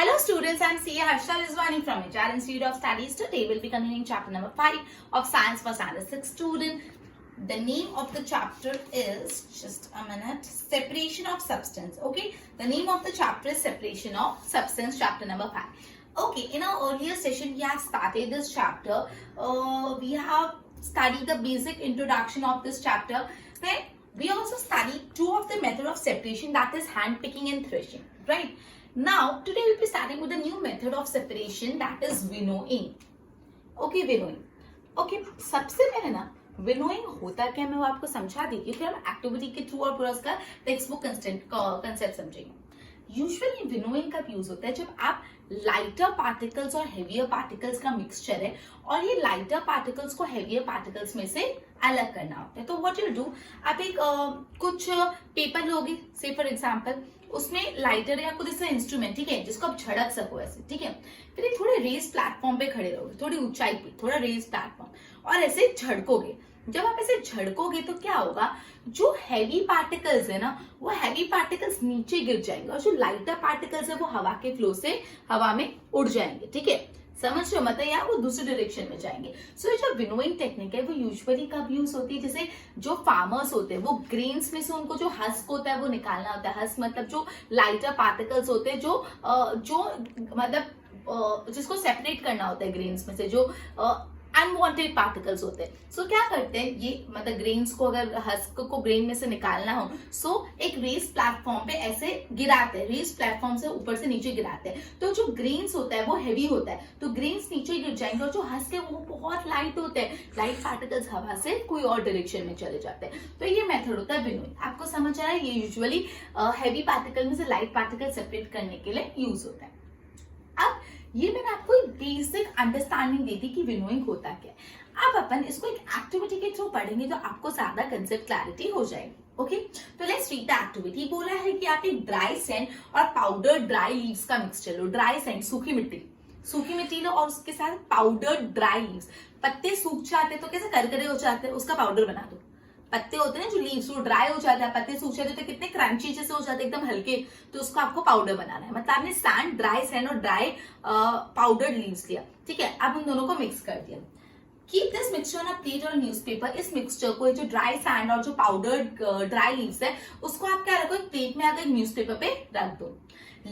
Hello students, I am CA Harsha Rizwani from HR Institute of Studies. Today we will be continuing chapter number 5 of Science for Standard 6 student. The name of the chapter is, just a minute, Separation of Substance. Okay, the name of the chapter is Separation of Substance, chapter number 5. Okay, in our earlier session we have started this chapter. We have studied the basic introduction of this chapter. Then we also studied two of the method of separation, that is hand picking and threshing, right? Now today we'll be starting with a new method of separation, that is winnowing. Okay, winnowing. Okay, सबसे पहले ना winnowing होता क्या मैं वो आपको समझा देगी, फिर हम एक्टिविटी के थ्रू और पूरा उसका टेक्स्ट बुक कंसेप्ट समझेंगे. यूजुअली विनोइंग कब यूज होता है जब आप लाइटर पार्टिकल्स और हेवियर पार्टिकल्स का मिक्सचर है और ये लाइटर पार्टिकल्स को हेवियर पार्टिकल्स में से अलग करना होता है. तो व्हाट यू डू, आप एक कुछ पेपर लोगे, से फॉर एग्जांपल उसमें लाइटर या कुछ ऐसा इंस्ट्रूमेंट, ठीक है, जिसको आप झड़क सको ऐसे, ठीक है. फिर एक थोड़े रेस प्लेटफॉर्म पे खड़े रहोगे, थोड़ी ऊंचाई पे, थोड़ा रेस प्लेटफॉर्म, और ऐसे झड़कोगे. जब आप ऐसे झड़कोगे तो क्या होगा, जो हैवी पार्टिकल्स है ना वो हैवी पार्टिकल्स नीचे गिर जाएंगे और जो लाइटर पार्टिकल्स है वो हवा के फ्लो से हवा में उड़ जाएंगे. ठीक है, समझ रहे हो, मतलब यार वो दूसरी डायरेक्शन में जाएंगे. सो जो विनोइंग टेक्निक है वो यूजुअली कब यूज होती है, जैसे जो फार्मर्स होते हैं वो ग्रेन्स में से उनको जो हस्क होता है वो निकालना होता है. हस्क मतलब जो लाइटर पार्टिकल्स होते हैं जो मतलब जिसको सेपरेट करना होता है ग्रेन्स में से, जो अनवांटेड पार्टिकल्स होते हैं. सो क्या करते हैं ये, मतलब ग्रेन्स को, अगर हस्क को ग्रेन में से निकालना हो, सो एक रेस प्लेटफॉर्म पे ऐसे गिराते हैं, रेस प्लेटफॉर्म से ऊपर से नीचे गिराते हैं. तो जो ग्रेन्स होता है वो हेवी होता है, तो ग्रेन्स नीचे गिर जाएंगे और जो हस्क है वो बहुत लाइट होते हैं. लाइट पार्टिकल्स हवा से कोई और डायरेक्शन में चले जाते हैं. तो ये मेथड होता है विनोइंग. आपको समझ आ रहा है, ये यूजुअली हैवी पार्टिकल में से लाइट पार्टिकल सेपरेट करने के लिए यूज होता है. अब ये मैंने आपको एक बेसिक अंडरस्टैंडिंग दी थी कि विनोइंग होता क्या है. अब अपन इसको एक एक्टिविटी के थ्रू पढ़ेंगे तो आपको ज्यादा कंसेप्ट क्लैरिटी हो जाएगी. ओके, तो लेट्स रीड द एक्टिविटी. बोला है कि आप एक ड्राई सैंड और पाउडर ड्राई लीव्स का मिक्सचर लो. ड्राई सैंड, सूखी मिट्टी लो और उसके साथ पाउडर ड्राई लीव्स. पत्ते सूख जाते तो कैसे करकरे हो जाते हैं, उसका पाउडर बना दो. पत्ते होते हैं जो लीव्स, वो ड्राई हो जाता है, पत्ते सूख जाते तो कितने क्रंची जैसे हो जाते हैं, एकदम हल्के. तो उसको आपको पाउडर बनाना है. मतलब आपने सैंड, ड्राई सैंड और ड्राई पाउडर लीव्स लिया, ठीक है. अब उन दोनों को मिक्स कर दिया. Keep this mixture on a plate और न्यूज़पेपर. इस मिक्सचर को, जो ड्राई सैंड और जो पाउडर ड्राई लीव्स है, उसको आप क्या रखो, एक प्लेट में आकर न्यूज़पेपर पे रख दो.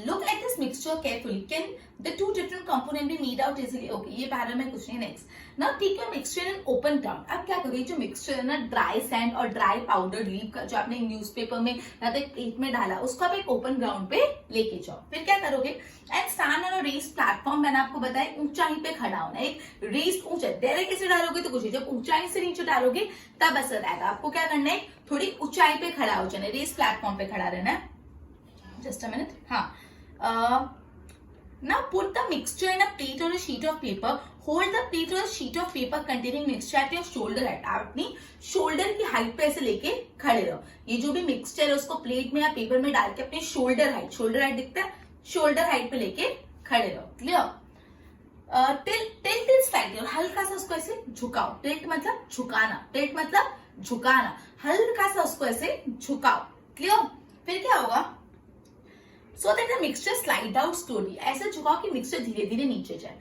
Look at this mixture carefully. Can the two different components be made out easily? Okay, ये पैरा में कुछ नहीं. Next, now take your mixture in open ground. अब क्या करोगे, जो मिक्सचर है ना ड्राई सैंड और ड्राई पाउडर लीव का, जो आपने न्यूज़पेपर में या तो प्लेट में डाला, उसको आप एक ओपन ग्राउंड पे लेके जाओ. फिर क्या करोगे, and stand on a raised platform. मैंने आपको बताया ऊंचाई पे खड़ा होना. एक रेस्ड ऊंचाई, डायरेक्ट कैसे डालोगे तो कुछ, जब ऊंचाई से नीचे डालोगे तब असर आएगा. आपको क्या करना है, थोड़ी ऊंचाई पे खड़ा हो जाना है, रेस्ड प्लेटफॉर्म पे खड़ा रहना है. Just a minute. हाँ, now put the mixture in a plate or a sheet of paper. Hold the plate or a sheet of paper containing mixture at your shoulder height. आप अपनी shoulder की height पे ऐसे लेके खड़े रहो. ये जो भी मिक्सचर है उसको प्लेट में या पेपर में डाल के अपने शोल्डर हाइट दिखता है, शोल्डर हाइट पे लेके खड़े रहो. क्लियर. टिल्ट स्लाइडली, और हल्का सा उसको ऐसे झुकाओ. टिल्ट मतलब झुकाना. हल्का सा उसको ऐसे झुकाओ. क्लियर. फिर क्या होगा, so that the mixture slide out slowly. ऐसे झुकाओ कि मिक्सचर धीरे धीरे नीचे जाए.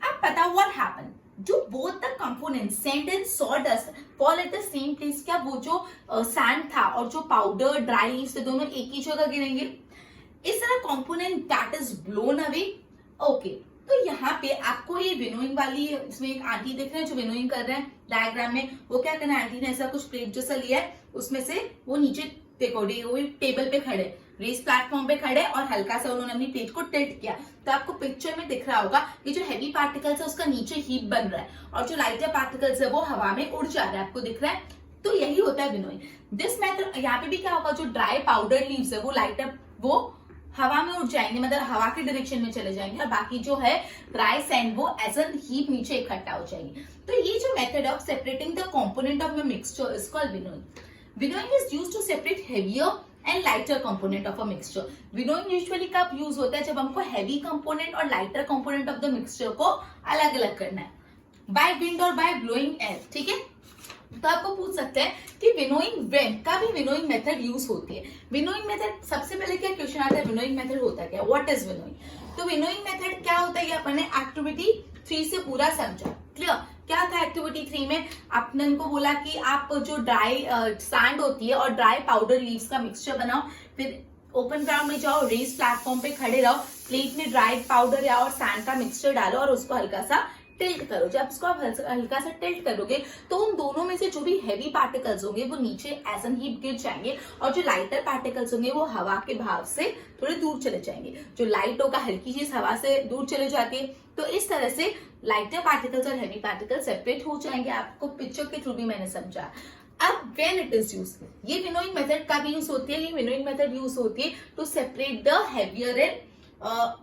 अब पता what happened, do both the components sand and sawdust fall at the same place. क्या वो जो सैंड था और जो पाउडर ड्राई लीव्स थे दोनों एक ही जगह गिरेंगे. इस तरह component that is blown away. Okay, तो यहाँ पे आपको ये विनोइंग वाली, इसमें एक आंटी देख रहे हैं जो विनोइंग कर रहे हैं डायग्राम में. वो क्या करना है, आंटी ने ऐसा कुछ प्लेट जैसा लिया है, उसमें से वो नीचे देखो टेबल पे खड़े, रेस प्लेटफॉर्म पे खड़े, और हल्का सा उन्होंने अपनी प्लेट को टिल्ट किया. तो आपको पिक्चर में दिख रहा होगा कि जो हैवी पार्टिकल्स है उसका नीचे हीप बन रहा है और जो लाइटर पार्टिकल्स है वो हवा में उड़ जा रहा है. आपको दिख रहा है. तो यही होता है विनोइंग. दिस मेथड, यहाँ पे भी क्या होगा, जो ड्राई पाउडर लीव्स है वो लाइटर, वो हवा में उड़ जाएंगे, मतलब हवा के डायरेक्शन में चले जाएंगे, और बाकी जो है ड्राई सैंड वो एज एन हीप नीचे इकट्ठा हो जाएगी. तो ये जो method of separating the component of the mixture is called winnowing. Winnowing is used to separate heavier and lighter component of a mixture. Winnowing usually कब यूज होता है, जब हमको हैवी कंपोनेंट और lighter component of the mixture को अलग अलग करना है, बाय विंड और बाय ब्लोइंग एयर. ठीक है, तो आपको पूछ सकते हैं कि विनोइंग व्हेन का भी विनोइंग मेथड यूज होती है. विनोइंग मेथड, सबसे पहले क्या क्वेश्चन आता है, विनोइंग मेथड होता है क्या, व्हाट इज विनोइंग. तो विनोइंग मेथड क्या होता है, ये अपन ने एक्टिविटी 3 से पूरा समझा। क्लियर? क्या था एक्टिविटी 3 में? आपने इनको बोला कि आप जो ड्राई सैंड होती है और ड्राई पाउडर लीव्स का मिक्सचर बनाओ, फिर ओपन ग्राउंड में जाओ, रेस प्लेटफॉर्म पे खड़े रहो, प्लेट में ड्राई पाउडर या और सैंड का मिक्सचर डालो और उसको हल्का सा टिल्ट करो। जब उसको आप हल्का सा टिल्ट करोगे तो उन दोनों में से जो भी हैवी पार्टिकल्स होंगे वो नीचे एज एन हीप गिर जाएंगे और जो लाइटर पार्टिकल्स होंगे वो हवा के भाव से थोड़े दूर चले जाएंगे। जो लाइट होगा, हल्की चीज हवा से दूर चले जाती है, तो इस तरह से लाइटर पार्टिकल्स और हैवी पार्टिकल्स सेपरेट हो जाएंगे। आपको पिक्चर के थ्रू भी मैंने समझा। अब व्हेन इट इज यूज, ये विनोइंग मेथड कब यूज होती है? ये विनोइंग मेथड यूज होती है to separate the heavier and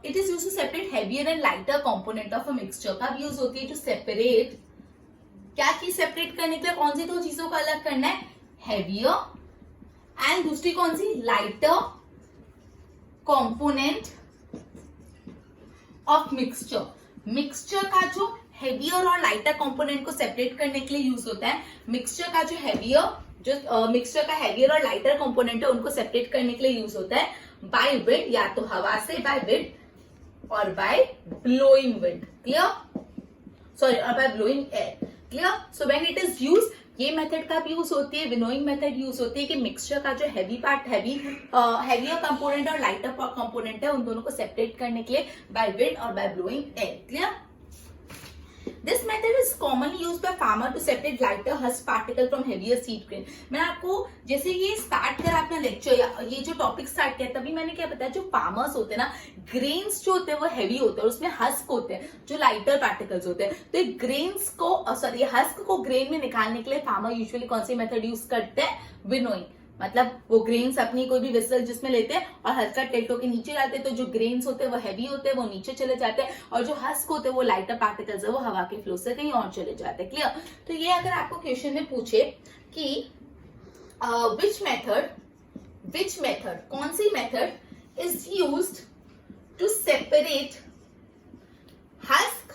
it is used to separate heavier and lighter component of a mixture। कब यूज होती है? टू सेपरेट, क्या चीज सेपरेट करने के लिए? कौन सी दो चीजों को अलग करना है? हेवियर एंड दूसरी कौन सी? Lighter component of mixture. Mixture का जो हेवियर और लाइटर कंपोनेंट को सेपरेट करने के लिए यूज होता है। मिक्सचर का जो हेवियर, जो मिक्सचर का हेवियर और लाइटर कंपोनेंट है उनको सेपरेट करने के लिए यूज होता है बाय विंड, या तो हवा से बाय विंड और by blowing wind. Clear? Sorry, और by blowing air. Clear? So when it is use, ये मेथड कब यूज होती है? विनोइंग मेथड यूज होती है कि मिक्सचर का जो हैवी पार्ट, हैवियर कंपोनेंट और लाइटर कंपोनेंट है उन दोनों को सेपरेट करने के लिए बाय विंड और by blowing air. Clear? This method is commonly used by farmer to separate lighter husk particle from heavier seed grain। मैंने आपको जैसे ये स्टार्ट करा अपना लेक्चर या ये जो टॉपिक स्टार्ट किया तभी मैंने क्या बताया, जो फार्मर्स होते हैं ना, ग्रेन्स जो होते हैं वो हैवी होते हैं और उसमें हस्क होते हैं जो लाइटर पार्टिकल्स होते हैं। तो ग्रेन्स को, सॉरी, हस्क को ग्रेन में निकालने के लिए फार्मर यूजुअली कौन सी मेथड यूज करते हैं? विनोइंग। मतलब वो ग्रेन्स अपनी कोई भी वेसल जिसमें लेते हैं और हल्का टिल्ट होकर नीचे लाते हैं, तो जो ग्रेन्स होते हैं वो हैवी होते हैं, वो नीचे चले जाते हैं, और जो हस्क होते हैं वो लाइटर पार्टिकल्स है वो हवा के फ्लो से कहीं और चले जाते हैं। क्लियर? तो ये अगर आपको क्वेश्चन में पूछे कि विच मेथड, कौन सी method is used to separate husk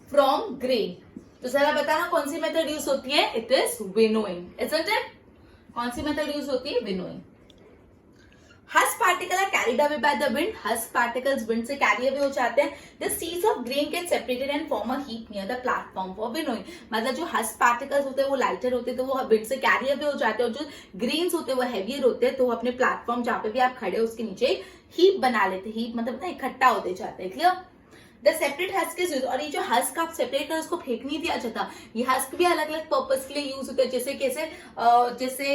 from grain, तो जरा बताना कौन सी मेथड यूज होती है? It is winnowing, isn't it? कौन सी मेथड यूज होती है? Winnowing. Husk particle are carried away by the wind. Husk particles wind से कैरी अवे हो जाते हैं। The seeds of grain get separated and form a heap near the platform for winnowing. मतलब जो husk particles होते हैं वो lighter होते हैं तो वो विंड से कैरी अवे हो जाते हैं, और जो ग्रेन्स होते हैं वो हैवियर होते हैं तो वो अपने प्लेटफॉर्म जहां पे भी आप खड़े हो उसके नीचे हीप बना लेते हैं। हीप मतलब ना इकट्ठा होते जाते हैं। Clear? The separate husk is use, और ये जो हस्क आप सेपरेट कर उसको फेंक नहीं दिया जाता, ये हस्क भी अलग अलग पर्पस के लिए यूज होते हैं। जैसे जैसे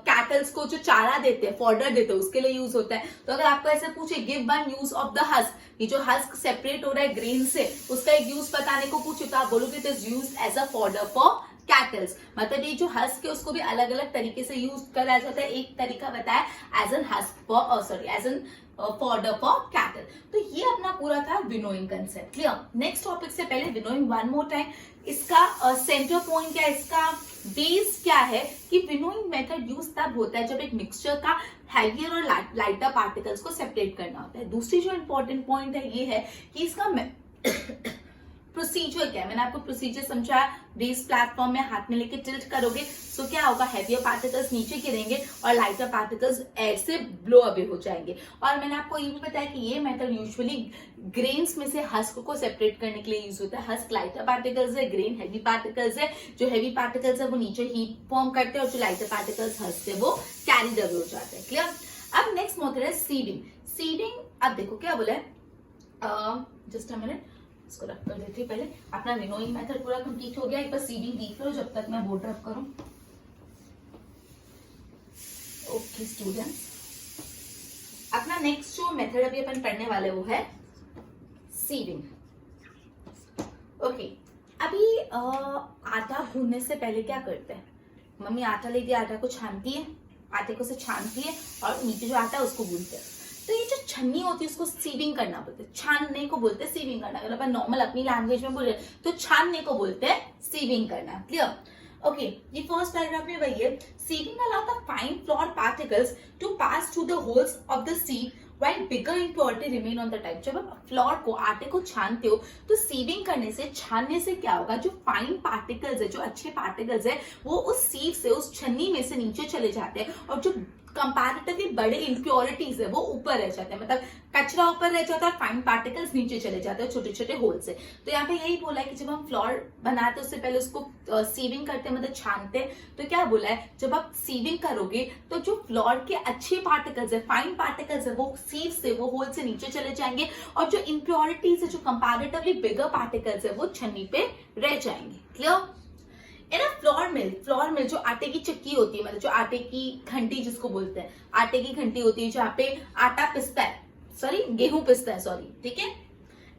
कैटल्स को जो चारा देते हैं, फॉडर देते हैं, उसके लिए यूज होता है। तो अगर आपको ऐसे पूछे give one use of the husk, ये जो हस्क सेपरेट हो रहा है ग्रेन से, उसका एक यूज बताने को पूछे तो आप बोलोगे it is use as a fodder for cattles. मतलब ये जो हस्क है उसको भी अलग अलग तरीके से यूज करा जाता है। एक तरीका बताया as an husk for, sorry, as an fodder for cattle. तो ये अपना पूरा था winnowing concept. Clear? Next topic से पहले विनोइंग वन मोर टाइम, इसका सेंटर पॉइंट क्या है, इसका बेस क्या है कि विनोइंग मेथड यूज तब होता है जब एक मिक्सचर का हैवियर और लाइटर पार्टिकल्स को सेपरेट करना होता है। दूसरी जो इंपॉर्टेंट पॉइंट है ये है कि इसका प्रोसीजर क्या है। मैंने आपको प्रोसीजर समझाया। रेस प्लेटफॉर्म में हाथ में लेके टिल्ट करोगे सो क्या होगा, हैवियर पार्टिकल्स नीचे गिरेंगे और लाइटर पार्टिकल्स एयर से ब्लो अवे हो जाएंगे। और मैंने आपको ये भी बताया कि ये मेथड यूजुअली ग्रेन्स में से हस्क को सेपरेट करने के लिए यूज होता है। हस्क लाइटर पार्टिकल्स है, ग्रेन हैवी पार्टिकल्स है। जो हैवी पार्टिकल्स है वो नीचे हीट फॉर्म करते हैं और जो लाइटर पार्टिकल्स हस्क से वो कैरीड अवे हो जाते हैं। क्लियर? अब नेक्स्ट मेथड है सीडिंग। सीडिंग, अब देखो क्या बोला है, जस्ट अ मिनट, इसको रख कर देती हूँ। पहले अपना विनोइंग मेथड पूरा कंप्लीट हो गया, एक बार सीडिंग देख लो जब तक मैं बोर्ड रब करूं। ओके स्टूडेंट्स, अपना नेक्स्ट जो मेथड अभी अपन पढ़ने वाले वो है सीडिंग। ओके, अभी आटा भूनने से पहले क्या करते हैं, मम्मी आटा लेके आटा को छानती है, आटे को से छानती है और नीचे जो आटा है उसको भूनते हैं। तो ये जो छन्नी होती है उसको सीविंग करना बोलते हैं, छानने को बोलते हैं सीविंग करना। अगर अपन नॉर्मल अपनी लैंग्वेज में बोल रहे तो छानने को बोलते हैं सीविंग करना। क्लियर? ओके, ये फर्स्ट पैराग्राफ में वही है, sieving allow the fine flour particles to pass through the holes of the sieve while bigger impurity remain on the type. जब आप फ्लोर को, आटे को छानते हो तो सीविंग करने से, छानने से क्या होगा, जो फाइन पार्टिकल्स है, जो अच्छे पार्टिकल्स है वो उस सीड से, उस छन्नी में से नीचे चले जाते हैं और जो कंपैरेटिवली बड़े इम्प्योरिटीज है वो ऊपर रह जाते हैं, मतलब कचरा ऊपर रह जाता है और फाइन पार्टिकल्स नीचे चले जाते हैं छोटे छोटे होल से। तो यहाँ पे यही बोला है कि जब हम फ्लोर बनाते हैं उससे पहले उसको सीविंग करते हैं, मतलब छानते हैं। तो क्या बोला है, जब आप सीविंग करोगे तो जो फ्लोर के अच्छे पार्टिकल्स है, फाइन पार्टिकल्स है, वो सीव से, वो होल से नीचे चले जाएंगे और जो इम्प्योरिटीज है, जो कंपैरेटिवली बिगर पार्टिकल्स है, वो छन्नी पे रह जाएंगे। क्लियर? इन फ्लोर मिल जो आटे की चक्की होती है, मतलब जो आटे की घंटी जिसको बोलते हैं, आटे की घंटी होती है जहाँ पे आटा पिसता है, सॉरी गेहूं पिसता है, सॉरी, ठीक है।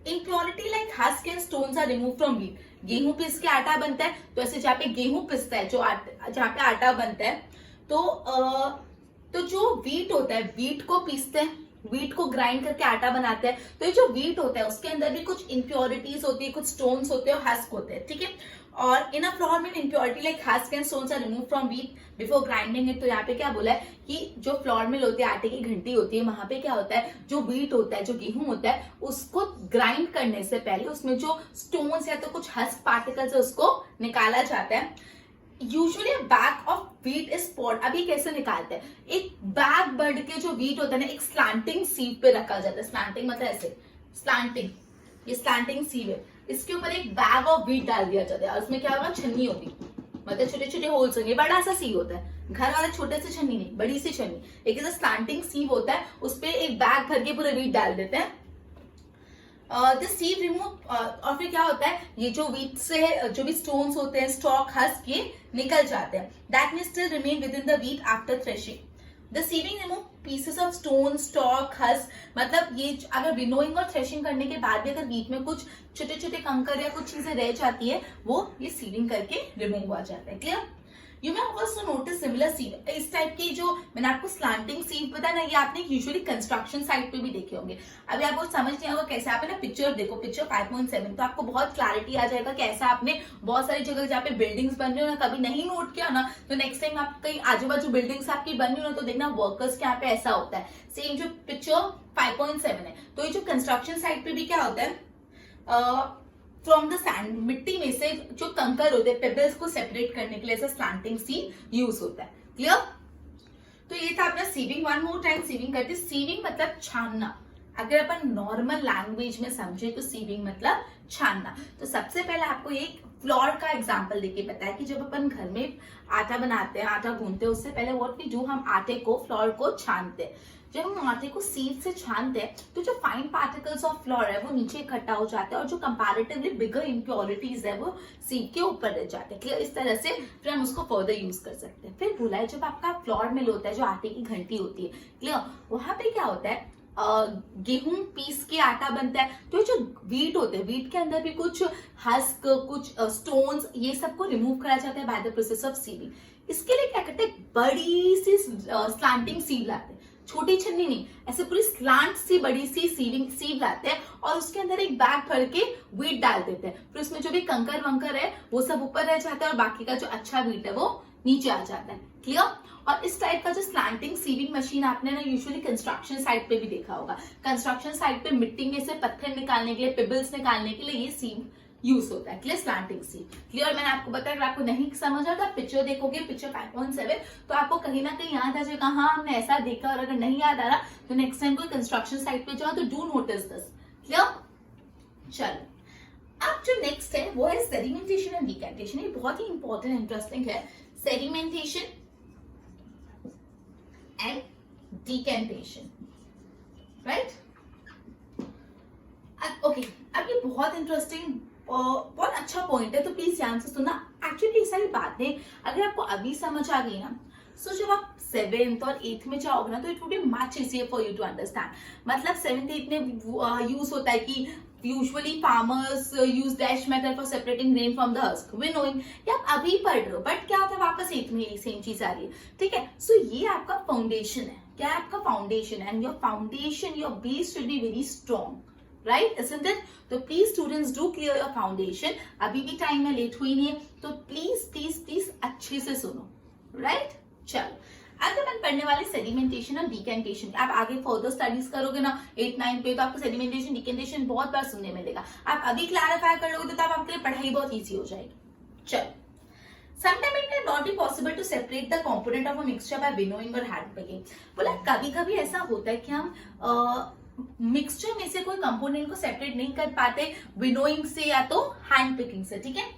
Impurity like husk and stones are remove from wheat. गेहूं पिस के आटा बनता है, तो ऐसे जहाँ पे गेहूं पिसता है, जो जहाँ पे आटा बनता है, तो जो व्हीट होता है, व्हीट को पीसते हैं, व्हीट को ग्राइंड करके आटा बनाते हैं। तो ये जो व्हीट होता है उसके अंदर भी कुछ इम्प्योरिटीज होती है, कुछ स्टोन्स होते हैं और हस्क होते हैं, ठीक है। और in a flour mill impurity like husk and stones are remove from wheat before grinding it. तो यहाँ पे क्या बोला है कि जो फ्लोर मिल होती है, आटे की घंटी होती है, वहां पे क्या होता है, जो व्हीट होता है, जो गेहूं होता है, उसको ग्राइंड करने से पहले उसमें जो स्टोन्स या तो कुछ हस्क पार्टिकल्स है उसको निकाला जाता है। Usually bag of wheat is pot. अभी कैसे निकालते हैं, एक बैग बढ़ के जो व्हीट होता है ना, एक स्लैंटिंग सीव पे रखा जाता है। स्लैंटिंग मतलब ऐसे स्लैंटिंग, ये स्लैंटिंग सीव है, इसके ऊपर एक बैग ऑफ व्हीट डाल दिया जाता है और उसमें क्या होगा, छन्नी होगी, मतलब छोटे छोटे होल्स होंगे, बड़ा सा सीव होता है। घर वाले छोटे से छन्नी नहीं, बड़ी सी छन्नी, एक ऐसा स्लैंटिंग सीव होता है, उस पर एक बैग भर के पूरे व्हीट डाल देते हैं। दिस सीव रिमूव, और फिर क्या होता है, ये जो व्हीट से जो भी स्टोन्स होते हैं, स्टॉक, हस्क, ये निकल जाते हैं। That mean still remain within the wheat after threshing. The sieving remove pieces of stone, stalk, husk, मतलब ये अगर विनोइंग और थ्रेशिंग करने के बाद भी अगर बीच में कुछ छोटे छोटे कंकर या कुछ चीजें रह जाती है, वो ये सीविंग करके रिमूव हो जाता है। Clear? You may also notice similar sieve. इस टाइप की जो मैंने आपको स्लैंटिंग सीव बताया ना, ये आपने यूजुअली कंस्ट्रक्शन साइट पे भी देखे होंगे। अभी आपको समझ नहीं आएगा कैसे, आप ना पिक्चर देखो, पिक्चर 5.7, तो आपको बहुत क्लैरिटी आ जाएगा कि ऐसा आपने बहुत सारी जगह जहाँ पे बिल्डिंग्स बन रही हो ना, कभी नहीं नोट किया ना, तो नेक्स्ट टाइम आप कहीं आजू बाजू बिल्डिंग्स आपकी बन रही हो ना, तो देखना वर्कर्स के यहाँ पे ऐसा होता है। सेम जो पिक्चर 5.7 है, तो ये जो कंस्ट्रक्शन साइट पे भी क्या होता है, फ्रॉम द सैंड, मिट्टी में से जो कंकर होते हैं, पेबल्स को सेपरेट करने के लिए ऐसा स्लैंटिंग सीव यूज होता है। क्लियर? तो ये था अपना sieving. One more time sieving करते। सीविंग मतलब छानना। अगर अपन नॉर्मल लैंग्वेज में समझे तो सीविंग मतलब छानना। तो सबसे पहले आपको एक फ्लोर का एग्जांपल देके बताया कि जब अपन घर में आटा बनाते हैं, आटा गूंथते हैं, उससे पहले व्हाट वी डू, हम आटे को, फ्लोर को छानते हैं। जब हम आटे को सीव से छानते हैं तो जो फाइन पार्टिकल्स ऑफ फ्लोर है वो नीचे इकट्ठा हो जाते हैं और जो कंपैरेटिवली बिगर इम्प्योरिटीज है वो सीव के ऊपर रह जाते हैं। क्लियर? इस तरह से फिर हम उसको फर्दर यूज कर सकते हैं। फिर बोला है जब आपका फ्लोर मिल होता है, जो आटे की घंटी होती है, क्लियर, वहां पे क्या होता है, गेहूं पीस के आटा बनता है। तो जो व्हीट होते हैं, व्हीट के अंदर भी कुछ हस्क, कुछ स्टोन्स, ये सबको रिमूव करा जाता है by the process of sieving. इसके लिए क्या करते हैं, बड़ी सी स्लैंटिंग सीव लाते हैं, छोटी छन्नी नहीं, ऐसे पूरी स्लांट सी बड़ी सी सीव लाते हैं और उसके अंदर एक बैग भर के व्हीट डाल देते हैं। फिर उसमें जो भी कंकर वंकर है वो सब ऊपर रह जाता है और बाकी का जो अच्छा व्हीट है वो नीचे आ जाता है। क्लियर? और इस टाइप का जो स्लैंटिंग सीविंग मशीन आपने ना यूजुअली कंस्ट्रक्शन साइट पे भी देखा होगा। कंस्ट्रक्शन साइट पे मिट्टी में से पत्थर निकालने के लिए, पेबल्स निकालने के लिए ये सीव यूज होता है। क्लियर? स्लैंटिंग सीव। क्लियर? मैंने आपको बताया, अगर आपको नहीं समझ आता पिक्चर देखोगे, पिक्चर 5.7, तो आपको कहीं ना कहीं याद आ जाएगा, हाँ हमने ऐसा देखा। और अगर नहीं याद आ रहा तो नेक्स्ट टाइम कोई कंस्ट्रक्शन साइट पे जाओ तो डू नोटिस दिस। क्लियर? चलो, अब जो नेक्स्ट है वो है सेडिमेंटेशन एंड डिकैंटेशन। ये बहुत ही इंपॉर्टेंट, इंटरेस्टिंग है। Sedimentation and decantation, right? Okay, अब ये बहुत इंटरेस्टिंग, बहुत अच्छा पॉइंट है, तो प्लीज ध्यान से सुनना। एक्चुअली ये सारी बातें अगर आपको अभी समझ आ गई ना, सो जब आप 7th और 8th में जाओगे ना, तो it would be much easier for you to understand. मतलब 7th 8th में यूज होता है कि usually farmers use dash method for separating grain from the husk, winnowing. ये आप अभी पढ़ रहे हो, बट क्या होता है वापस 8th में यही सेम चीज आ रही है। ठीक है? सो ये आपका फाउंडेशन है। क्या है आपका foundation? And your foundation, your base should be very strong, right? isn't it? तो please students do clear your foundation. अभी भी टाइम में लेट हुई नहीं है, तो प्लीज प्लीज प्लीज अच्छे से सुनो, राइट? चलो, आज अपन पढ़ने वाले सेडिमेंटेशन और डिकैंटेशन। आप आगे फर्दर स्टडीज करोगे ना 8 9 पे, तो आपको सेडिमेंटेशन डिकैंटेशन बहुत बार सुनने मिलेगा। आप अभी क्लैरिफाई कर लोगे तो आप आपके लिए पढ़ाई बहुत ईजी हो जाएगी। चलो, Sometimes it may not be possible to separate the component of a mixture by winnowing or hand picking. बोला कभी कभी ऐसा होता है कि हम मिक्सचर में से कोई कंपोनेंट को सेपरेट नहीं कर पाते विनोइंग से या तो हैंड पिकिंग से, ठीक है.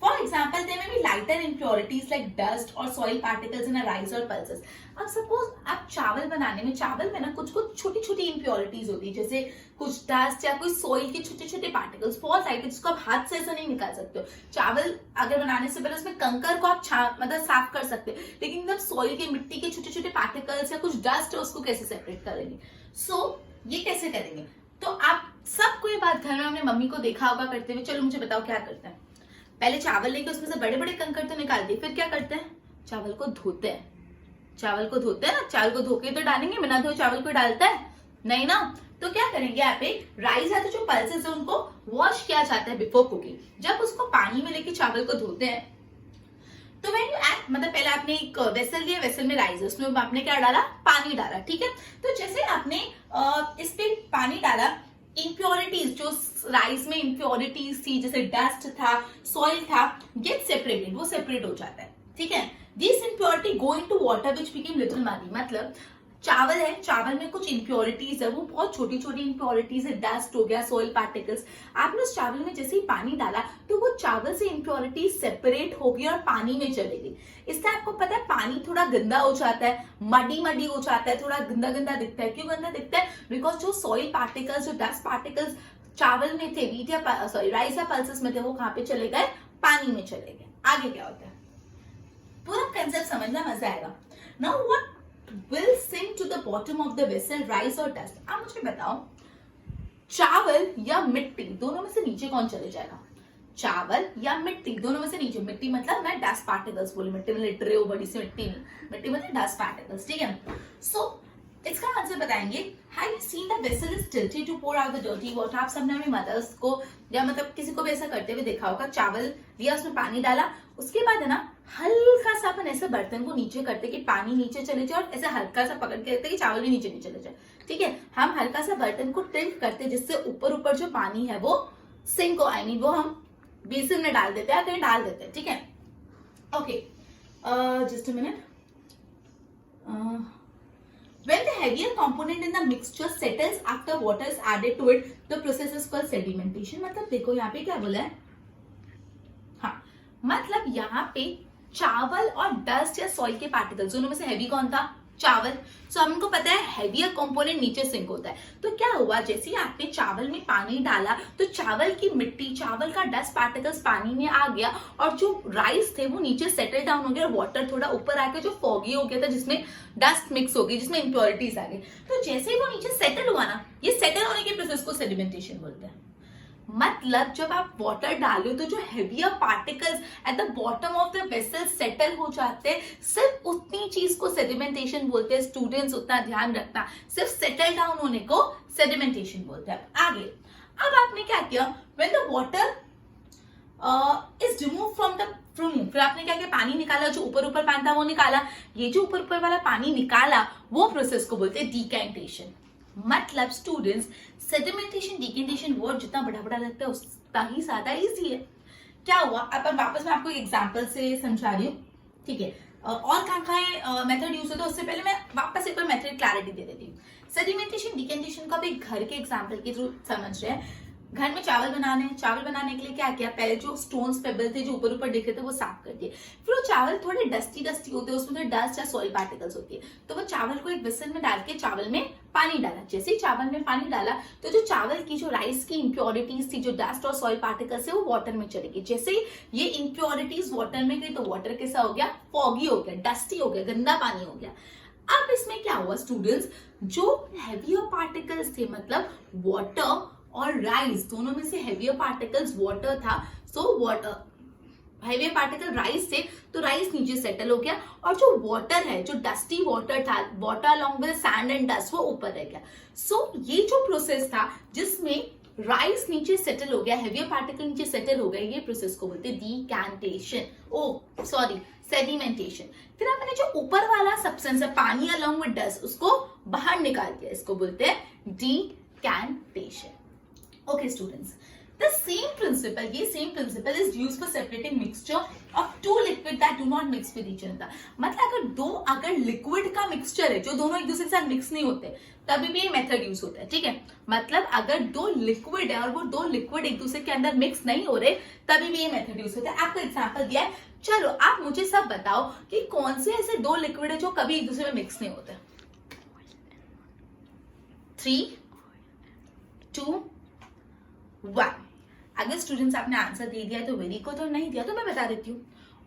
For example, there may be lighter impurities like dust or soil particles in a rice or pulses. अब सपोज आप चावल बनाने में, चावल में ना कुछ कुछ छोटी छोटी इम्प्योरिटीज होती है, जैसे कुछ डस्ट या कोई सॉइल के छोटे छोटे पार्टिकल्स बहुत लाइट है जिसको आप हाथ से ऐसा नहीं निकाल सकते हो. चावल अगर बनाने से पहले उसमें कंकर को आप मतलब साफ कर सकते हो, लेकिन जब सॉइल के मिट्टी के छोटे छोटे पार्टिकल्स या कुछ डस्ट है उसको कैसे सेपरेट करेंगे. सो ये कैसे करेंगे. तो आप सबको ये बात घर में अपने मम्मी को देखा होगा करते हुए. चलो मुझे बताओ क्या करते हैं. पहले चावल लेके उसमें से बड़े बड़े कंकड़ तो निकाल दिए, फिर क्या करते हैं, चावल को धोते हैं. चावल को धोते हैं ना, चावल को धोके तो डालेंगे, बिना धोए चावल को डालता है नहीं ना. तो क्या करेंगे, यहाँ पे राइस या तो जो पल्सेस है उनको वॉश किया जाता है बिफोर कुकिंग. जब उसको पानी में लेके चावल को धोते हैं तो व्हेन यू ऐड, मतलब पहले आपने एक वेसल लिया, वेसल में राइस है, उसमें आपने क्या डाला, पानी डाला, ठीक है. तो जैसे आपने इस पे पानी डाला, इम्प्योरिटीज जो राइस में इम्प्योरिटीज थी जैसे डस्ट था, सॉइल था, गेट सेपरेटेड, वो सेपरेट हो जाता है, ठीक है. This impurity go into water which became little muddy. मतलब चावल है, चावल में कुछ इम्प्योरिटीज है, वो बहुत छोटी छोटी इम्प्योरिटीज है, डस्ट हो गया, सॉइल पार्टिकल्स. आपने उस चावल में जैसे ही पानी डाला तो वो चावल से इम्प्योरिटीज सेपरेट हो गई और पानी में चली गई. इससे आपको पता है पानी थोड़ा गंदा हो जाता है, मडी मडी हो जाता है, थोड़ा गंदा गंदा दिखता है. क्यों गंदा दिखता है, बिकॉज जो सॉइल पार्टिकल्स, जो डस्ट पार्टिकल्स चावल में थे, वीट या सॉरी राइस या पल्सेस में थे, वो कहाँ पे चले गए, पानी में चले गए. आगे क्या होता है, पूरा कंसेप्ट समझना मजा आएगा. Now what will sink to the bottom of the vessel, rice or dust. आप मुझे बताओ, चावल या मिट्टी दोनों में से नीचे कौन चले जाएगा. चावल या मिट्टी दोनों में से नीचे. मिट्टी मतलब मैं डस्ट पार्टिकल्स बोली, मिट्टी में लिट रहे हो, बड़ी सी मिट्टी नहीं, मिट्टी मतलब डस्ट पार्टिकल्स, ठीक है. सो इसका आंसर बताएंगे. Have you seen the vessel is tilted to pour out the dirty water? आप सबने अपनी मदर्स को या मतलब किसी को भी ऐसा करते हुए देखा होगा. चावल लिया, उसमें पानी डाला, उसके बाद है ना हल्का सा अपन ऐसे बर्तन को नीचे करते कि पानी नीचे चले जाए, और ऐसे हल्का सा पकड़ के रखते कि चावल भी नीचे नीचे चले जाए, ठीक है. हम हल्का सा बर्तन को टिल्ट करते जिससे ऊपर ऊपर जो पानी है वो सिंक हो, आई मीन वो हम बेसिन में डाल देते हैं, कहीं डाल देते हैं, ठीक है. Okay, just a minute. When the heavier component in the mixture settles after water is added to it, the process is called sedimentation. मतलब देखो यहाँ पे क्या बोला है, हाँ मतलब यहाँ पे चावल और डस्ट या सॉइल के पार्टिकल्स दोनों में से हैवी कौन था, चावल. सो हमको पता है हैवियर कंपोनेंट नीचे सिंक होता है. तो क्या हुआ, जैसे ही आपने चावल में पानी डाला तो चावल की मिट्टी, चावल का डस्ट पार्टिकल्स पानी में आ गया, और जो राइस थे वो नीचे सेटल डाउन हो गया, वाटर थोड़ा ऊपर आके जो फॉगी हो गया था, जिसमें डस्ट मिक्स हो गई, जिसमें इम्प्योरिटीज आ गई. तो जैसे ही वो नीचे सेटल हुआ ना, ये सेटल होने के प्रोसेस को सेडिमेंटेशन बोलते हैं. मतलब जब आप वाटर डालो तो जो heavier particles at the bottom of the vessel settle हो जाते हैं, सिर्फ उतनी चीज को सेडिमेंटेशन बोलते हैं. स्टूडेंट्स उतना ध्यान रखना, सिर्फ सेटल डाउन होने को सेडिमेंटेशन बोलते हैं. आगे अब आपने क्या किया, when the water is remove from the from, फिर आपने क्या किया, पानी निकाला, जो ऊपर ऊपर पानी था वो निकाला. ये जो ऊपर ऊपर वाला पानी निकाला वो प्रोसेस को बोलते हैं डिकैंटेशन. मतलब स्टूडेंट्स, सेडिमेंटेशन डिकैंटेशन वर्ड जितना बड़ा बड़ा लगता है उतना ही ज्यादा इजी है. क्या हुआ, अपन वापस मैं आपको एग्जांपल से समझा रही हूँ, ठीक है. और कहाँ मेथड यूज होता है, उससे पहले मैं वापस एक बार मेथड क्लैरिटी दे देती हूँ. सेडिमेंटेशन डिकैंटेशन को आप एक घर के एग्जाम्पल के थ्रू समझ रहे हैं. घर में चावल बनाने के लिए क्या किया, पहले जो स्टोन्स पेबल थे जो ऊपर ऊपर दिख रहे थे वो साफ कर दिए. फिर वो चावल थोड़े डस्टी होते हैं, उसमें थोड़ी डस्ट या सॉइल पार्टिकल्स होती है, तो वो चावल को एक वेसल में डाल के चावल में पानी डाला. जैसे ही चावल में पानी डाला तो जो चावल की, जो राइस की इम्प्योरिटीज थी, जो डस्ट और सॉइल पार्टिकल्स है, वो वाटर में चली गई. जैसे ही ये इम्प्योरिटीज वाटर में गई तो वाटर कैसा हो गया, फॉगी हो गया, डस्टी हो गया, गंदा पानी हो गया. अब इसमें क्या हुआ स्टूडेंट्स, जो हैवियर पार्टिकल्स थे, मतलब वाटर और राइस दोनों में से हैवियर पार्टिकल्स वाटर था, so water heavier particle rice से, तो राइस नीचे सेटल हो गया, और जो वाटर है, जो डस्टी वाटर था, water along with sand and dust, वो ऊपर रह गया. सो ये जो प्रोसेस था जिसमें राइस नीचे सेटल हो गया, हैवियर पार्टिकल नीचे सेटल हो गया, ये प्रोसेस को बोलते हैं डिकैंटेशन, सेडिमेंटेशन. फिर आपने जो ऊपर वाला सब्सटेंस है, पानी अलोंग विद डस्ट, उसको बाहर निकाल दिया, इसको बोलते हैं decantation. Okay students, The same principle, ये same principle is used for separating mixture of two liquid that do not mix with each other. मतलब अगर लिक्विड का मिक्सचर है जो दोनों एक दूसरे के साथ मिक्स नहीं होते तभी भी ये मेथड यूज होता है, ठीक है। मतलब अगर दो लिक्विड है और वो दो लिक्विड एक दूसरे के अंदर मिक्स नहीं हो रहे तभी भी ये मेथड यूज होता है। आपको एग्जांपल दिया है, चलो आप मुझे सब बताओ कि कौन से ऐसे दो लिक्विड है जो कभी एक दूसरे में मिक्स नहीं होते। 3, 2, 1। अगर स्टूडेंट्स आपने आंसर दे दिया तो वेरी गुड, और नहीं दिया तो मैं बता देती हूँ।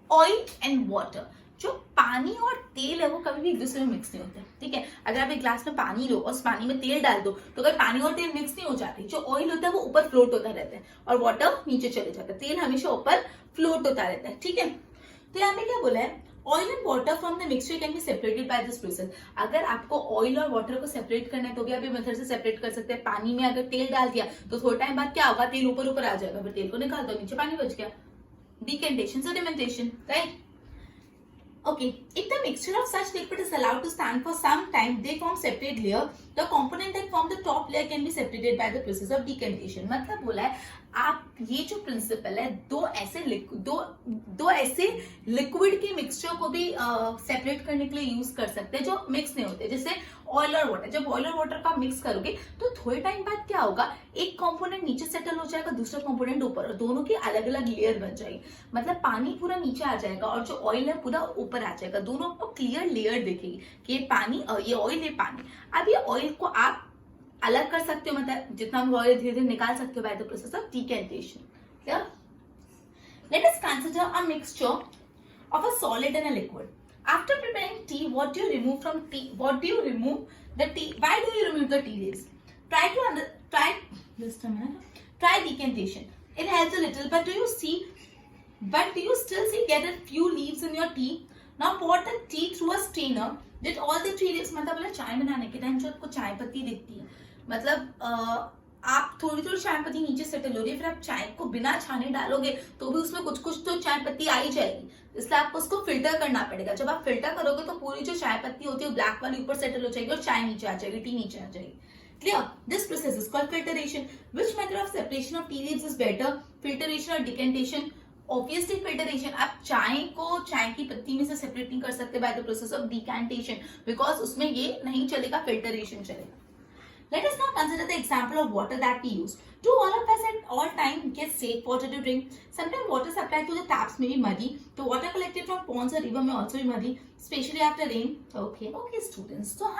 ऑयल एंड वाटर, जो पानी और तेल है वो कभी भी एक दूसरे में मिक्स नहीं होते, ठीक है। अगर आप एक ग्लास में पानी लो और उस पानी में तेल डाल दो तो अगर पानी और तेल मिक्स नहीं हो जाते, जो ऑयल होता है वो ऊपर फ्लोट होता रहता है और वाटर नीचे चले जाता है, तेल हमेशा ऊपर फ्लोट होता रहता है, ठीक है। तो यहाँ पे क्या बोला है, oil and water from the mixture can be separated by this process. अगर आपको ऑयल और वाटर को सेपरेट करना है तो भी आप ये मेथड से सेपरेट कर सकते हैं। पानी में अगर तेल डाल दिया तो थोड़ा टाइम बाद क्या होगा, तेल ऊपर ऊपर आ जाएगा, फिर तेल को निकाल दो, नीचे पानी बच गया। Decantation, sedimentation, right. Okay, if the mixture of such liquid is allowed to stand for some time, they form separate layer. The component that form the top layer can be separated by the process of decantation. मतलब बोला है आप ये जो principal है दो ऐसे liquid के मिक्सचर को भी सेपरेट करने के लिए यूज कर सकते हैं जो मिक्स नहीं होते, जैसे ऑयल और वाटर। जब ऑयल और वाटर का मिक्स करोगे तो थोड़े टाइम बाद क्या होगा, एक कंपोनेंट नीचे सेटल हो जाएगा, दूसरा कंपोनेंट ऊपर, और दोनों की अलग अलग लेयर बन जाएगी। मतलब पानी पूरा नीचे आ जाएगा और जो ऑयल है पूरा ऊपर आ जाएगा, दोनों को क्लियर लेयर दिखेगी कि ये पानी और ये ऑयल, ये पानी। अब ये ऑयल को आप अलग कर सकते हो, मतलब जितना भी ऑयल धीरे धीरे निकाल सकते हो bye the process of decantation. Clear? Let us consider a mixture of a solid and a liquid. After preparing tea, what do you remove from tea? What do you remove the tea? Why do you remove the tea leaves? Try just a minute. Try decantation. It helps a little, but do you still see get a few leaves in your tea? Now pour the tea through a strainer. Did all the 3 leaves, मतलब बोला चाय बनाने के time जो आपको चाय पत्ती दिखती है, मतलब आप थोड़ी थोड़ी चाय पत्ती नीचे सेटल हो रही है, फिर आप चाय को बिना छाने डालोगे तो भी उसमें कुछ कुछ तो चाय पत्ती आ ही जाएगी, इसलिए आपको उसको फिल्टर करना पड़ेगा। जब आप फिल्टर करोगे तो पूरी जो चाय पत्ती होती है ब्लैक वाली ऊपर सेटल हो जाएगी और चाय नीचे आ जाएगी, टी नीचे आ जाएगी। Clear? This process is called filtration. Which method of separation of tea leaves is better? Filtration or decantation? Obviously filtration. आप चाय को चाय की पत्ती में से सेपरेट नहीं कर सकते by the process of decantation, because उसमें ये नहीं चलेगा, filtration चलेगा। Let us now consider the example of water that we use. Do all of us at all time get safe water to drink? Sometimes water supplied to the taps may be muddy. The water collected from ponds or river may also be muddy, especially after rain. Okay, students. So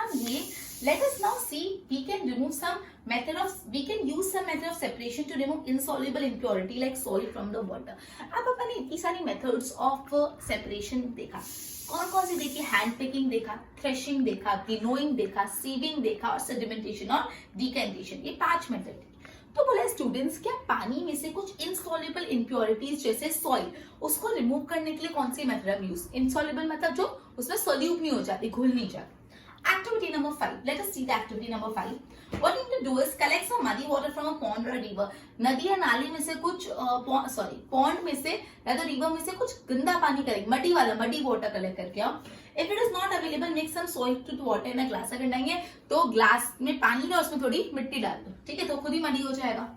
let us now see we can use some method of separation to remove insoluble impurity like soil from the water. अब अपन ने इतनी सारी methods of separation देखा, कौन सी देखी, hand picking देखा, threshing देखा, winnowing देखा, सीविंग देखा और सेडिमेंटेशन और डिकेंटेशन, ये 5 मेथड। तो बोला स्टूडेंट्स, क्या पानी में से कुछ इनसॉल्युबल इम्प्योरिटीज जैसे सॉइल, उसको रिमूव करने के लिए कौन सी मेथड यूज? इनसॉल्युबल मतलब जो उसमें सोल्यूट नहीं हो जाती, घुल नहीं जाती। Activity number 5. Let us see the activity number 5. What you need to do is collect some muddy water from a pond or a river. नदी या नाली में से कुछ पॉन्ड में से या तो रिवर में से कुछ गंदा पानी कलेक्ट, मडी वाटर कलेक्ट करके आओ। If it is not available, mix some soil to water in a glass. अगर नहीं है तो ग्लास में पानी लो, उसमें थोड़ी मिट्टी डाल दो, ठीक है, तो खुद ही मडी हो जाएगा।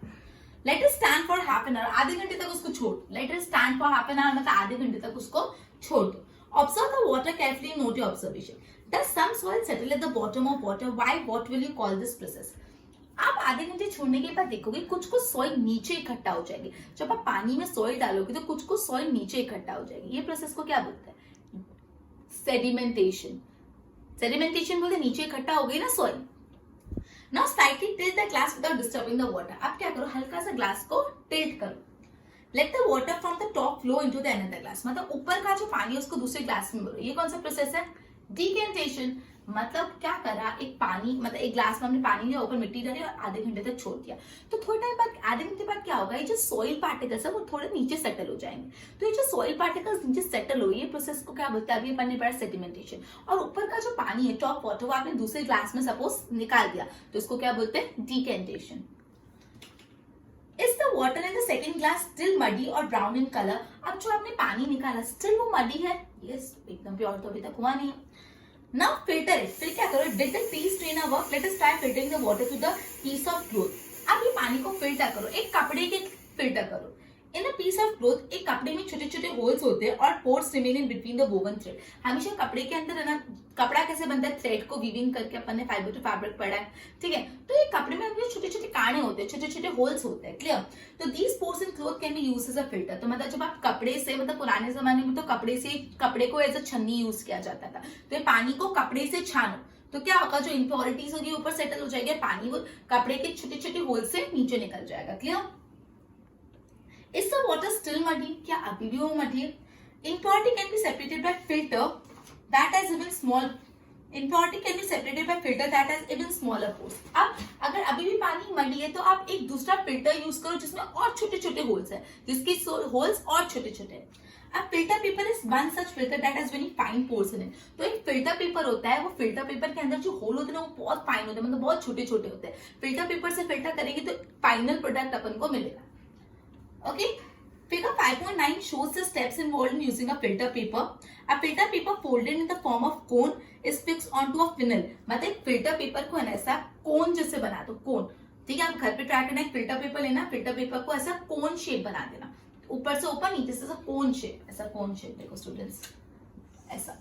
Let it stand for half an hour. आधे घंटे तक उसको छोड़। Let it stand for half an hour मतलब आधे घंटे तक उसको छोड़ दो। Observe the water carefully and note your observation. Does some soil settle at the bottom of water? Why? What will you call this process? आप आधे घंटे छोड़ने के बाद देखोगे कुछ सॉइल नीचे इकट्ठा हो जाएगी। जब आप पानी में सॉइल डालोगे तो कुछ सॉइल नीचे इकट्ठा हो जाएगी। ये प्रोसेस को क्या बोलते हैं? सेडिमेंटेशन। सेडिमेंटेशन बोलते नीचे इकट्ठा हो गई ना soil. Now slightly tilt the glass without disturbing the water. आप क्या करो, हल्का सा ग्लास को टिल्ट करो। Let the water from the top flow into the another glass. मतलब ऊपर का जो पानी है उसको दूसरे ग्लास में भरो। ये कौन सा प्रोसेस है? डिकेंटेशन। मतलब क्या करा, एक ग्लास में हमने पानी लिया, ऊपर मिट्टी डाली और आधे घंटे तक छोड़ दिया। तो थोड़ा टाइम बाद, आधे घंटे बाद क्या होगा, ये जो सॉइल पार्टिकल्स है वो थोड़े नीचे सेटल हो जाएंगे। तो ये जो सॉइल पार्टिकल्स नीचे सेटल हो, ये प्रोसेस को क्या बोलते हैं? अभी अपन ने पढ़ा सेडिमेंटेशन। और ऊपर का जो पानी है, टॉप वाटर, वो आपने दूसरे ग्लास में सपोज निकाल दिया, तो इसको क्या बोलते हैं? Decantation. Is the water in the second glass still muddy or brown in color? अब जो आपने पानी निकाला still वो muddy है? Yes, एकदम प्योर तो अभी तक हुआ नहीं है। Now filter it. फिर क्या करो? Did the tea strainer work? Let us try filtering the water to the piece of cloth. अब ये पानी को फिल्टर करो। एक कपड़े के फिल्टर करो। इन अ पीस ऑफ क्लॉथ, एक कपड़े में छोटे छोटे होल्स होते हैं और pores remain in between the woven thread. हमेशा कपड़े के अंदर है ना, कपड़ा कैसे बनता है, थ्रेड को वीविंग करके अपन ने फाइबर टू फैब्रिक पढ़ा है, ठीक है। तो ये कपड़े में अंदर छोटे छोटे कांटे होते हैं, छोटे छोटे होल्स होते हैं, क्लियर। तो these pores in cloth can be used as a filter. तो मतलब जब आप कपड़े से, मतलब पुराने जमाने में तो कपड़े से, कपड़े को एज अ छन्नी यूज किया जाता था। तो ये पानी को कपड़े से छानो तो क्या होगा, जो इम्प्योरिटीज होगी ऊपर सेटल हो जाएगी, पानी वो कपड़े के छोटे छोटे होल से नीचे निकल जाएगा, clear. Is the water still muddy? क्या अभी भी वो muddy है? Impurity can be separated by filter that has even small. Impurity can be separated by filter that has even smaller pores. अब अगर अभी भी पानी muddy है तो आप एक दूसरा फिल्टर यूज करो जिसमें और छोटे छोटे होल्स है, जिसके होल्स और छोटे छोटे हैं। अब filter paper is one such filter that has very fine pores in it. तो एक फिल्टर पेपर होता है, वो फिल्टर पेपर के अंदर जो होल होते हैं वो बहुत फाइन होते हैं, मतलब बहुत छोटे छोटे होते हैं। फिल्टर पेपर से फिल्टर करेंगे तो फाइनल प्रोडक्ट अपन को मिलेगा। Okay, figure 5.9 shows the steps involved in using a filter paper. A filter paper folded in the form of cone is fixed onto a funnel. मतलब फिल्टर पेपर को है ना ऐसा कोन जैसे बना दो, कोन, ठीक है। आप घर पे ट्राई करना, एक फिल्टर पेपर लेना, फिल्टर पेपर को ऐसा कोन शेप बना देना, ऊपर से ऊपर, नीचे से ऐसा कोन शेप, ऐसा कोन शेप। देखो स्टूडेंट्स, ऐसा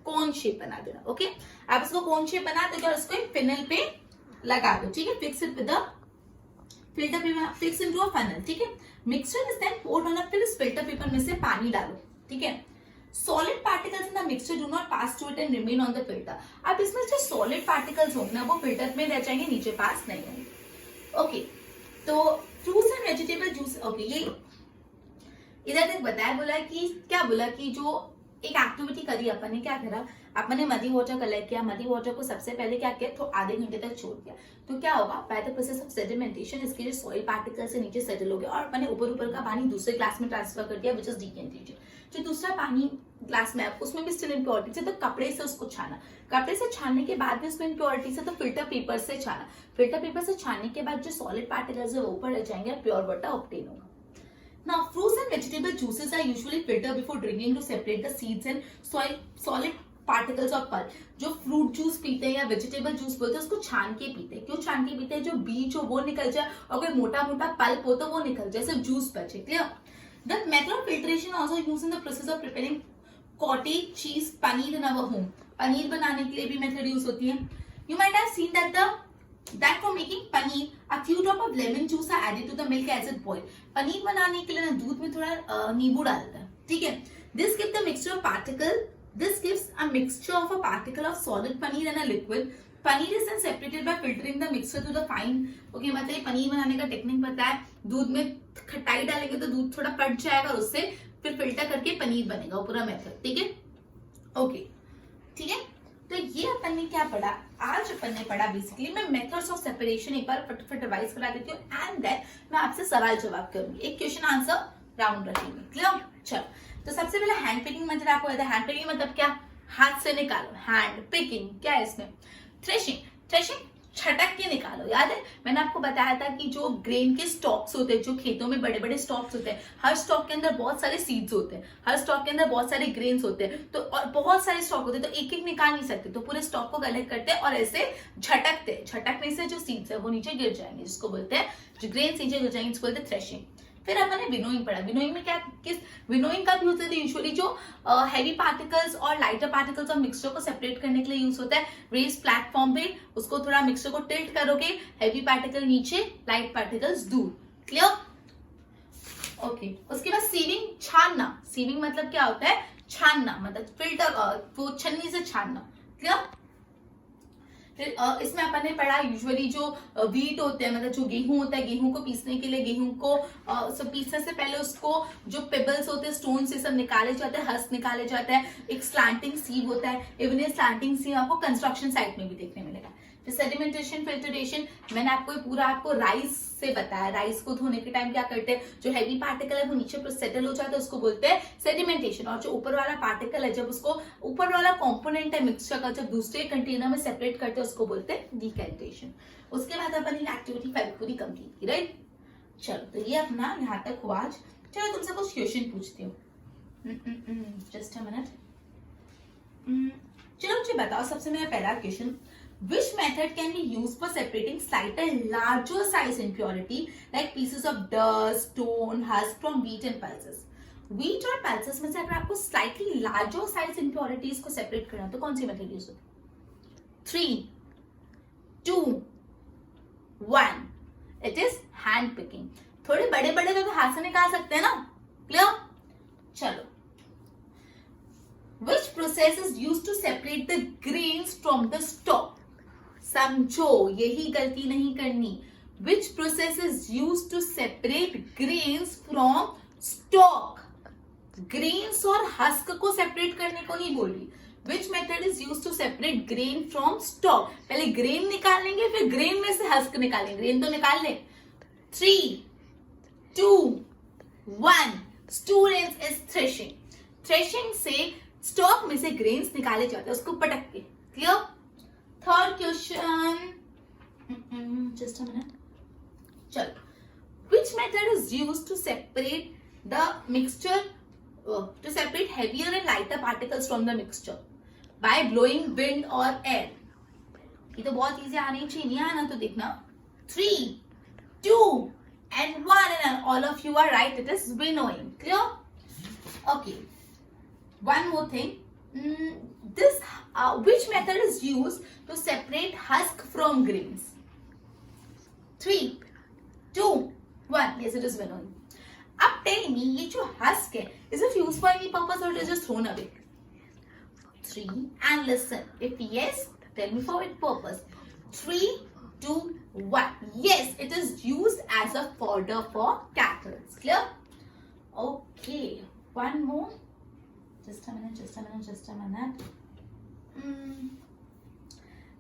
कोन शेप बना देना। ओके, आप इसको कोन शेप बना दो और इसको एक फिनल पे लगा दो, ठीक है। Fix it with the filter paper, fix into a funnel, ठीक है। Mixture is then poured on a, फिर इस फिल्टर पेपर में से पानी डालो, ठीक है। Solid particles in the mixture do not pass through it and remain on the filter. अब इसमें जो सॉलिड पार्टिकल्स होंगे ना वो फिल्टर में रह जाएंगे, नीचे पास नहीं होंगे। ओके, तो fruits and vegetable juice, okay, ये इधर तक बताया, बोला कि क्या, बोला कि जो एक एक्टिविटी करी अपन ने, क्या करा, अपन ने मदी वाटर कलेक्ट किया। मदी वाटर को सबसे पहले क्या किया, तो आधे घंटे तक छोड़ दिया। तो क्या होगा, bye the process of sedimentation इसके जो सॉइल पार्टिकल से नीचे सेटल हो गया और अपन ने ऊपर ऊपर का पानी दूसरे ग्लास में ट्रांसफर कर दिया, विच इज डिकेंटेशन। जो दूसरा पानी ग्लास में है उसमें भी स्टिल इम्प्योरिटीज है, तो कपड़े से उसको छाना। कपड़े से छानने के बाद भी उसमें इम्प्योरिटीज है, तो फिल्टर पेपर से छाना। फिल्टर पेपर से छानने के बाद जो सॉलिड पार्टिकल्स है वो ऊपर रह जाएंगे, प्योर वाटर ऑब्टेन होगा। Now, fruits and vegetable juices are usually filtered before drinking to separate the seeds and solid particles of pulp. जो फ्रूट जूस पीते हैं या वेजिटेबल जूस बोलते हैं उसको छान के पीते हैं। क्यों छान के पीते हैं, जो बीज हो वो निकल जाए और कोई मोटा मोटा पल्प हो तो वो निकल जाए, सिर्फ जूस बचे, clear. The method of filtration also used in the process of preparing cottage cheese, paneer in our home. Paneer बनाने के लिए भी मेथड यूज होती है। You might have seen that for making paneer, a few drop of lemon juice are added to the milk as it boil. Paneer बनाने के लिए ना दूध में थोड़ा नींबू डालता है, ठीक है। This gives the mixture of particle. This gives a mixture of a particle of solid paneer and a liquid. Paneer is then separated by filtering the mixture to the fine. Okay, मतलब पनीर बनाने का टेक्निक पता है, दूध में खटाई डालेंगे तो दूध थोड़ा कट जाएगा और उससे फिर फिल्टर करके पनीर बनेगा, वो पूरा मेथड, ठीक है। ओके, ठीक है। तो ये अपन ने क्या पढ़ा, आज अपन ने पढ़ा बेसिकली, मैं मेथड्स ऑफ सेपरेशन एक बार फटाफट रिवाइज करा देती हूँ एंड देन मैं आपसे सवाल जवाब करूंगी, एक क्वेश्चन आंसर राउंड रखेंगे, क्लियर। चलो, तो सबसे पहले हैंड पिकिंग मेथड आपको याद है। हैंड पिकिंग मतलब क्या, हाथ से निकालो। हैंड पिकिंग क्या है इसमें, थ्रेशिंग, थ्रेशिंग छटक के निकालो। याद है मैंने आपको बताया था कि जो ग्रेन के स्टॉक्स होते हैं, जो खेतों में बड़े बड़े स्टॉक्स होते हैं, हर स्टॉक के अंदर बहुत सारे सीड्स होते हैं, हर स्टॉक के अंदर बहुत सारे ग्रेन्स होते हैं, तो और बहुत सारे स्टॉक होते हैं, तो एक एक निकाल नहीं सकते, तो पूरे स्टॉक को कलेक्ट करते हैं और ऐसे झटकते, झटकने से जो सीड्स है वो नीचे गिर जाएंगे, जिसको बोलते हैं, जो ग्रेन नीचे गिर जाएंगे जिसको बोलते हैं थ्रेशिंग। फिर अपन ने विनोइंग पढ़ा। विनोइंग में क्या, किस विनोइंग का यूज होता है, यूजुअली जो हैवी पार्टिकल्स और लाइटर पार्टिकल्स और मिक्सचर को सेपरेट करने के लिए यूज होता है। रेस प्लेटफॉर्म पे उसको थोड़ा मिक्सचर को टिल्ट करोगे, हैवी पार्टिकल नीचे, लाइट पार्टिकल्स दूर, क्लियर। ओके, उसके बाद सीविंग, छानना। सीविंग मतलब क्या होता है, छानना, मतलब फिल्टर, वो छन्नी से छानना, क्लियर। फिर इसमें अपन ने पढ़ा यूजुअली जो व्हीट होते हैं, मतलब जो गेहूं होता है, गेहूं को पीसने के लिए गेहूं को सब पीसने से पहले उसको जो पेबल्स होते हैं, स्टोन से सब निकाले जाते हैं, हस्क निकाले जाता है, एक स्लैंटिंग सीव होता है। इवन ये स्लैंटिंग सीव आपको कंस्ट्रक्शन साइट में भी देखने मिलेगा। फिर सेडिमेंटेशन, फिल्ट्रेशन, मैंने आपको पूरा आपको राइस से बताया। राइस को धोने के टाइम क्या करते हैं, जो हैवी पार्टिकल है वो नीचे पर सेटल हो जाता है, उसको बोलते हैं सेडिमेंटेशन। और जो ऊपर वाला पार्टिकल है, जब उसको ऊपर वाला कंपोनेंट है मिक्सचर का, जब दूसरे कंटेनर में सेपरेट करते हैं, उसको बोलते हैं डिकेंटेशन। उसके बाद अपन ने एक्टिविटी 5 पूरी कंप्लीट की, राइट। चलो, तो ये अपना यहाँ तक हुआ आज। चलो तुमसे कुछ क्वेश्चन पूछती हूँ, जस्ट अ मिनट। चलो मुझे बताओ, सबसे मेरा पहला question, Which method can be used for separating slighter, larger size impurity like pieces of dust, stone, husk from wheat and pulses? Wheat और pulses में से अगर आपको slightly larger size impurities को separate करना तो कौन सी method use होगी? 3, 2, 1. It is hand picking. थोड़े बड़े बड़े तो हाथ से निकाल सकते हैं ना? Clear? चलो. Which process is used to separate the grains from the stalk? समझो, यही गलती नहीं करनी. Which process is used to separate grains from stalk? Grains और husk को separate करने को नहीं बोल रही. Which method is used to separate grain from stalk? पहले grain निकाल लेंगे, फिर grain में से husk निकालेंगे. Grain तो निकाल ले. 3, 2, 1. Students is threshing. Threshing से stalk में से grains निकाले जाते हैं, उसको पटक के. Clear? Third question. Just a minute. चलो. Which method is used to separate the mixture, to separate heavier and lighter particles from the mixture? By blowing wind or air. ये तो बहुत easy आनी चाहिए, नहीं आना तो देखना. 3, 2, and 1, and all of you are right. It is winnowing. Clear? Okay. One more thing. Which method is used to separate husk from grains? 3, 2, 1. Yes, it is winnowing. अब tell me, ये जो husk है, is it used for any purpose or it is just thrown away? 3, and listen. If yes, tell me for what purpose. 3, 2, 1. Yes, it is used as a fodder for cattle. Clear? Okay. One more. Just a minute.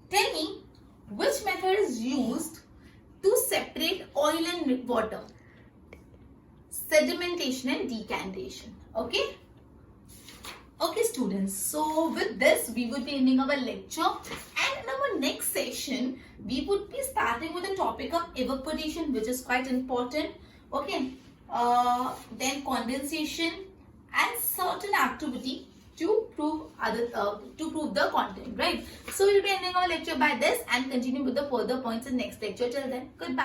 Tell me, which method is used to separate oil and water? Sedimentation and decantation. Okay? Okay, students. So with this, we would be ending our lecture. And in our next session, we would be starting with the topic of evaporation, which is quite important. Okay? Then condensation and certain activity to prove the content, right? So we'll be ending our lecture by this and continue with the further points in next lecture. Till then, goodbye.